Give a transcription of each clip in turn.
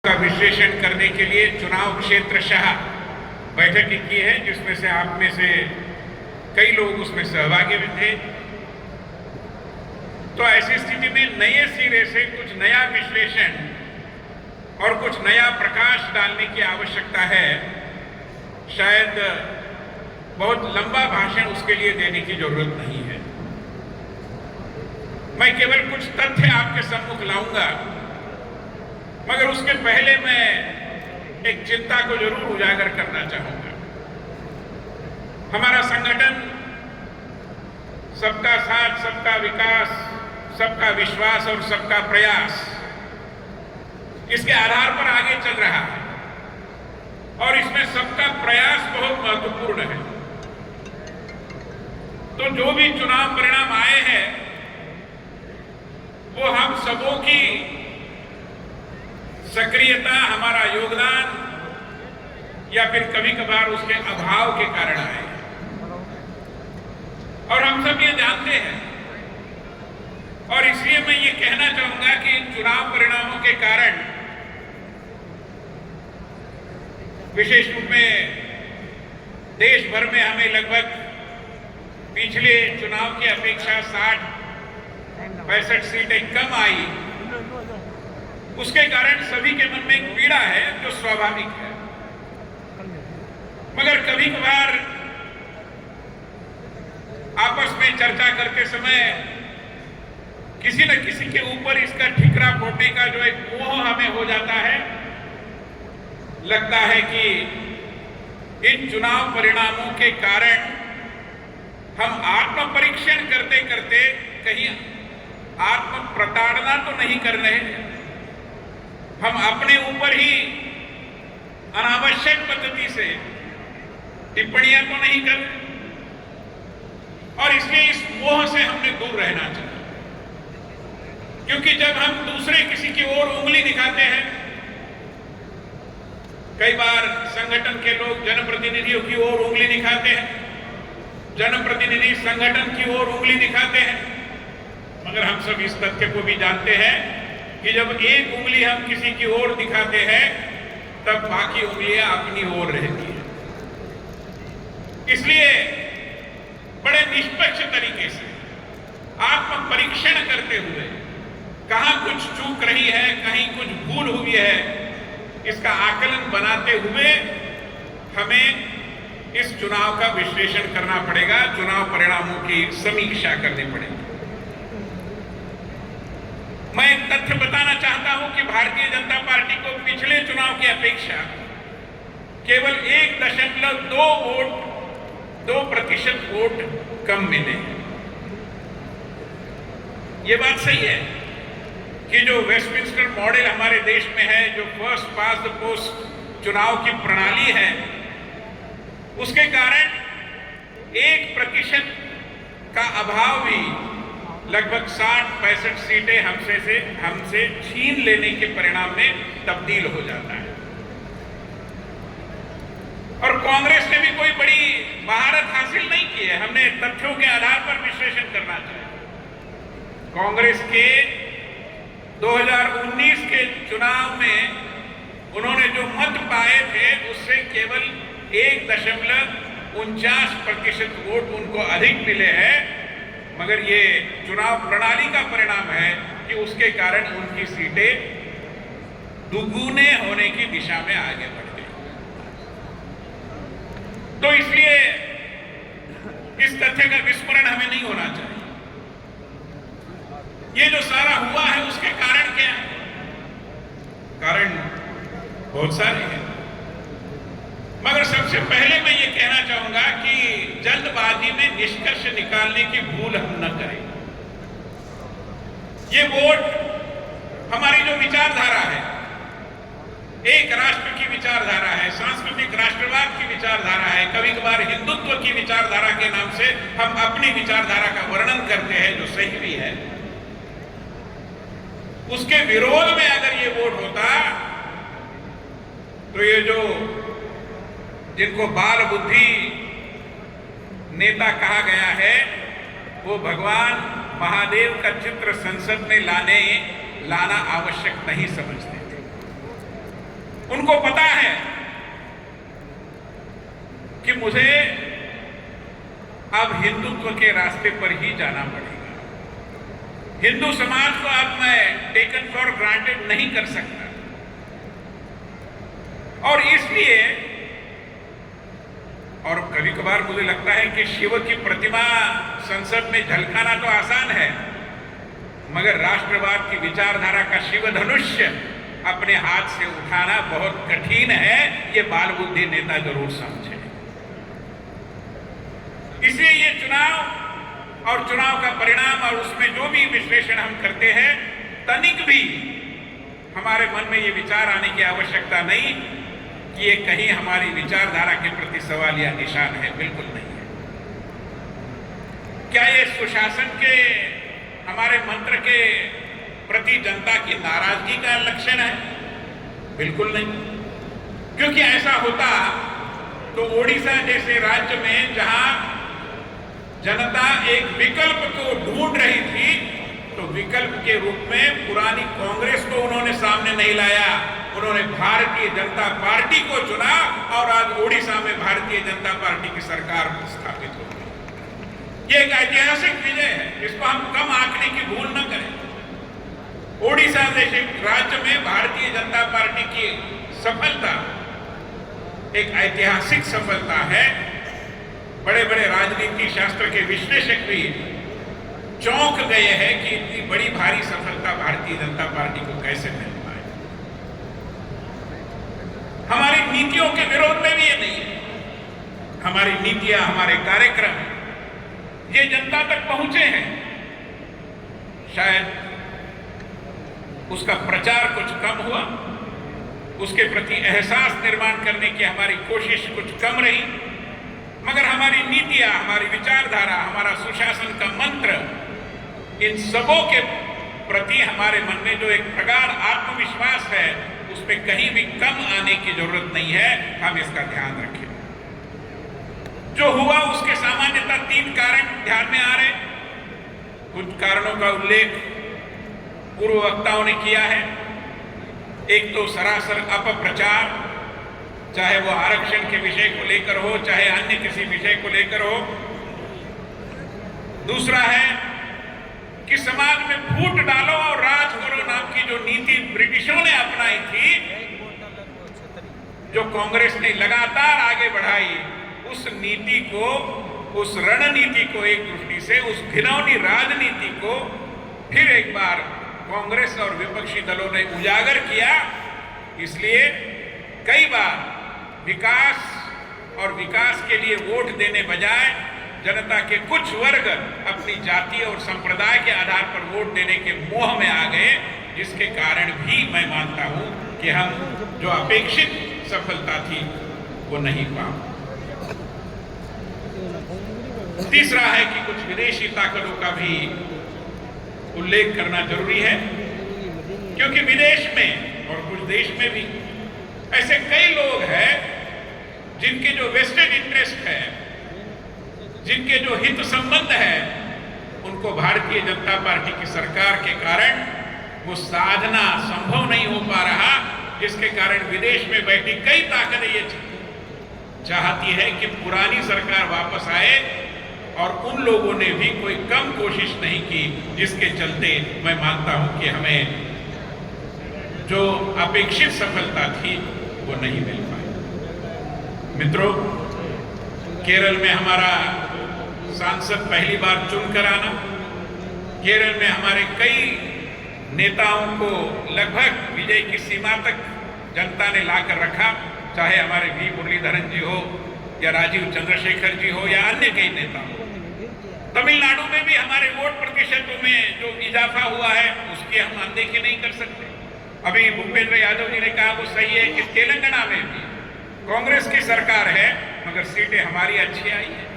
का विश्लेषण करने के लिए चुनाव क्षेत्रशः बैठक की है, जिसमें से आप में से कई लोग उसमें सहभागी भी थे। तो ऐसी स्थिति में नए सिरे से कुछ नया विश्लेषण और कुछ नया प्रकाश डालने की आवश्यकता है। शायद बहुत लंबा भाषण उसके लिए देने की जरूरत नहीं है। मैं केवल कुछ तथ्य आपके सम्मुख लाऊंगा, मगर उसके पहले मैं एक चिंता को जरूर उजागर करना चाहूंगा। हमारा संगठन सबका साथ, सबका विकास, सबका विश्वास और सबका प्रयास, इसके आधार पर आगे चल रहा है और इसमें सबका प्रयास बहुत महत्वपूर्ण है। तो जो भी चुनाव परिणाम आए हैं वो हम सबों की सक्रियता, हमारा योगदान या फिर कभी कभार उसके अभाव के कारण आए और हम सब ये जानते हैं। और इसलिए मैं ये कहना चाहूंगा कि इन चुनाव परिणामों के कारण विशेष रूप में देश भर में हमें लगभग पिछले चुनाव की अपेक्षा 60-65 सीटें कम आई। उसके कारण सभी के मन में एक पीड़ा है जो स्वाभाविक है, मगर कभी कभार आपस में चर्चा करते समय किसी न किसी के ऊपर इसका ठिकरा फोड़ने का जो एक मोह हमें हो जाता है। लगता है कि इन चुनाव परिणामों के कारण हम आत्म परीक्षण करते करते कहीं आत्म प्रताड़ना तो नहीं कर रहे, हम अपने ऊपर ही अनावश्यक पद्धति से टिप्पणियां तो नहीं कर रहे। और इसलिए इस मोह से हमने दूर रहना चाहिए, क्योंकि जब हम दूसरे किसी की ओर उंगली दिखाते हैं, कई बार संगठन के लोग जनप्रतिनिधियों की ओर उंगली दिखाते हैं, जनप्रतिनिधि संगठन की ओर उंगली दिखाते हैं, मगर हम सब इस तथ्य को भी जानते हैं कि जब एक उंगली हम किसी की ओर दिखाते हैं तब बाकी उंगलियां अपनी ओर रहती हैं। इसलिए बड़े निष्पक्ष तरीके से आत्म परीक्षण करते हुए कहां कुछ चूक रही है, कहीं कुछ भूल हुई है, इसका आकलन बनाते हुए हमें इस चुनाव का विश्लेषण करना पड़ेगा, चुनाव परिणामों की समीक्षा करनी पड़ेगी। मैं एक तथ्य बताना चाहता हूं कि भारतीय जनता पार्टी को पिछले चुनाव की अपेक्षा केवल 1.2% वोट कम मिले हैं। यह बात सही है कि जो वेस्टमिंस्टर मॉडल हमारे देश में है, जो फर्स्ट पास्ट द पोस्ट चुनाव की प्रणाली है, उसके कारण 1% का अभाव भी लगभग 60-65 सीटें हमसे छीन लेने के परिणाम में तब्दील हो जाता है। और कांग्रेस ने भी कोई बड़ी महारत हासिल नहीं की है। हमने तथ्यों के आधार पर विश्लेषण करना चाहिए। कांग्रेस के 2019 के चुनाव में उन्होंने जो मत पाए थे उससे केवल 1.49% वोट उनको अधिक मिले हैं, मगर ये चुनाव प्रणाली का परिणाम है कि उसके कारण उनकी सीटें दुगुने होने की दिशा में आगे बढ़ गई। तो इसलिए इस तथ्य का विस्मरण हमें नहीं होना चाहिए। ये जो सारा हुआ है उसके कारण क्या है? कारण बहुत सारे हैं, मगर सबसे पहले मैं ये कहना चाहूंगा कि जल्दबाजी में निष्कर्ष निकालने की भूल हम न करें। ये वोट हमारी जो विचारधारा है, एक राष्ट्र की विचारधारा है, सांस्कृतिक राष्ट्रवाद की विचारधारा है, कभी कभार हिंदुत्व की विचारधारा के नाम से हम अपनी विचारधारा का वर्णन करते हैं, जो सही भी है। उसके विरोध में अगर ये वोट होता तो ये जो जिनको बाल बुद्धि नेता कहा गया है, वो भगवान महादेव का चित्र संसद में लाना आवश्यक नहीं समझते थे। उनको पता है कि मुझे अब हिंदुत्व के रास्ते पर ही जाना पड़ेगा। हिंदू समाज को अब मैं टेकन फॉर ग्रांटेड नहीं कर सकता, और इसलिए, और कभी कभार मुझे लगता है कि शिव की प्रतिमा संसद में झलकाना तो आसान है, मगर राष्ट्रवाद की विचारधारा का शिव धनुष्य अपने हाथ से उठाना बहुत कठिन है, ये बाल बुद्धि नेता जरूर समझे। इसलिए ये चुनाव और चुनाव का परिणाम और उसमें जो भी विश्लेषण हम करते हैं, तनिक भी हमारे मन में ये विचार आने की आवश्यकता नहीं कि ये कहीं हमारी विचारधारा के प्रति सवाल या निशान है। बिल्कुल नहीं है। क्या ये सुशासन के हमारे मंत्र के प्रति जनता की नाराजगी का लक्षण है? बिल्कुल नहीं। क्योंकि ऐसा होता तो ओडिशा जैसे राज्य में जहां जनता एक विकल्प को ढूंढ रही थी, तो विकल्प के रूप में पुरानी कांग्रेस को उन्होंने सामने नहीं लाया, उन्होंने भारतीय जनता पार्टी को चुना, और आज ओडिशा में भारतीय जनता पार्टी की सरकार स्थापित हो गई। ये एक ऐतिहासिक विजय है, इसको हम कम आंकने की भूल न करें। ओडिशा जैसे राज्य में भारतीय जनता पार्टी की सफलता एक ऐतिहासिक सफलता है। बड़े बड़े राजनीति शास्त्र के विश्लेषक भी चौंक गए हैं कि इतनी बड़ी भारी सफलता भारतीय जनता पार्टी को कैसे मिल पाए। हमारी नीतियों के विरोध में भी ये नहीं है। हमारी नीतियां, हमारे कार्यक्रम ये जनता तक पहुंचे हैं। शायद उसका प्रचार कुछ कम हुआ, उसके प्रति एहसास निर्माण करने की हमारी कोशिश कुछ कम रही, मगर हमारी नीतियां, हमारी विचारधारा, हमारा सुशासन का मंत्र, इन सबों के प्रति हमारे मन में जो एक प्रगाढ़ आत्मविश्वास है, उसमें कहीं भी कम आने की जरूरत नहीं है। हम इसका ध्यान रखें। जो हुआ उसके सामान्यतः 3 कारण ध्यान में आ रहे। कुछ कारणों का उल्लेख पूर्व वक्ताओं ने किया है। एक तो सरासर अपप्रचार, चाहे वो आरक्षण के विषय को लेकर हो, चाहे अन्य किसी विषय को लेकर हो। दूसरा है कि समाज में फूट डालो और राज करो नाम की जो नीति ब्रिटिशों ने अपनाई थी, जो कांग्रेस ने लगातार आगे बढ़ाई, उस नीति को, उस रणनीति को एक दृष्टि से, उस घिनौनी राजनीति को फिर एक बार कांग्रेस और विपक्षी दलों ने उजागर किया। इसलिए कई बार विकास और विकास के लिए वोट देने बजाय जनता के कुछ वर्ग अपनी जाति और संप्रदाय के आधार पर वोट देने के मोह में आ गए, जिसके कारण भी मैं मानता हूं कि हम जो अपेक्षित सफलता थी वो नहीं पा। तीसरा है कि कुछ विदेशी ताकतों का भी उल्लेख करना जरूरी है, क्योंकि विदेश में और कुछ देश में भी ऐसे कई लोग हैं जिनके जो वेस्टेड इंटरेस्ट है, जिनके जो हित संबंध है, उनको भारतीय जनता पार्टी की सरकार के कारण वो साधना संभव नहीं हो पा रहा, जिसके कारण विदेश में बैठी कई ताकतें ये चाहती है कि पुरानी सरकार वापस आए, और उन लोगों ने भी कोई कम कोशिश नहीं की, जिसके चलते मैं मानता हूं कि हमें जो अपेक्षित सफलता थी वो नहीं मिल पाई। मित्रों, केरल में हमारा सांसद पहली बार चुनकर आना, केरल में हमारे कई नेताओं को लगभग विजय की सीमा तक जनता ने लाकर रखा, चाहे हमारे वी मुरलीधरन जी हो या राजीव चंद्रशेखर जी हो या अन्य कई नेता हो। तमिलनाडु में भी हमारे वोट प्रतिशतों में जो इजाफा हुआ है उसकी हम अनदेखी नहीं कर सकते। अभी भूपेंद्र यादव जी ने कहा वो सही है कि तेलंगाना में भी कांग्रेस की सरकार है मगर सीटें हमारी अच्छी आई है।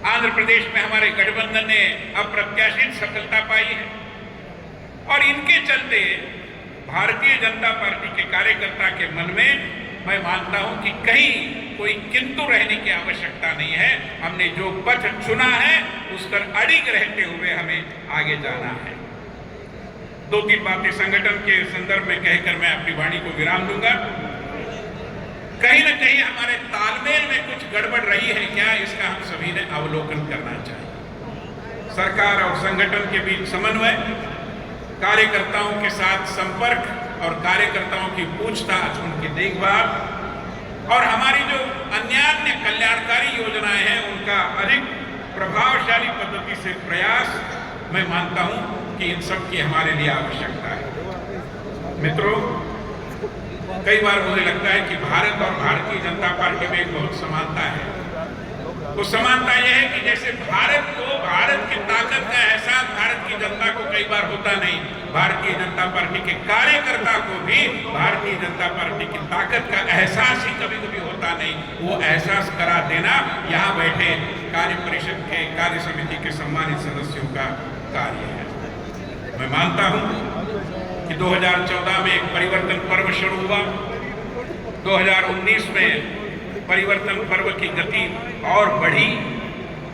आंध्र प्रदेश में हमारे गठबंधन ने अप्रत्याशित सफलता पाई है, और इनके चलते भारतीय जनता पार्टी के कार्यकर्ता के मन में मैं मानता हूं कि कहीं कोई किंतु रहने की आवश्यकता नहीं है। हमने जो पथ चुना है उस पर अडिग रहते हुए हमें आगे जाना है। दो तीन बातें संगठन के संदर्भ में कहकर मैं अपनी वाणी को विराम दूंगा। कहीं ना कहीं हमारे तालमेल में कुछ गड़बड़ रही है क्या, इसका हम सभी ने अवलोकन करना चाहिए। सरकार और संगठन के बीच समन्वय, कार्यकर्ताओं के साथ संपर्क और कार्यकर्ताओं की पूछताछ, उनकी देखभाल और हमारी जो अन्य कल्याणकारी योजनाएं हैं उनका अधिक प्रभावशाली पद्धति से प्रयास, मैं मानता हूं कि इन सब की हमारे लिए आवश्यकता है। मित्रों, कई बार मुझे लगता है कि भारत और भारतीय जनता पार्टी में एक बहुत समानता है। वो समानता यह है कि जैसे भारत को, भारत की ताकत का एहसास भारत की जनता को कई बार होता नहीं, भारतीय जनता पार्टी के कार्यकर्ता को भी भारतीय जनता पार्टी की ताकत का एहसास ही कभी कभी होता नहीं। वो एहसास करा देना यहाँ बैठे कार्य परिषद के, कार्य समिति के सम्मानित सदस्यों का कार्य है। मैं मानता हूं कि 2014 में एक परिवर्तन पर्व शुरू हुआ, 2019 में परिवर्तन पर्व की गति और बढ़ी,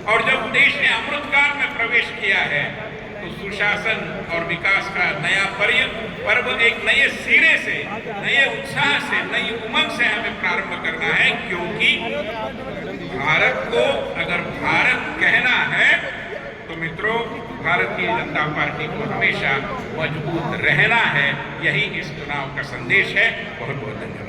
और जब देश ने अमृतकाल में प्रवेश किया है तो सुशासन और विकास का नया पर्व एक नए सिरे से, नए उत्साह से, नई उमंग से हमें प्रारंभ करना है। क्योंकि भारत को अगर भारत कहना है तो मित्रों, भारतीय जनता पार्टी को हमेशा मजबूत रहना है। यही इस चुनाव का संदेश है। बहुत बहुत धन्यवाद।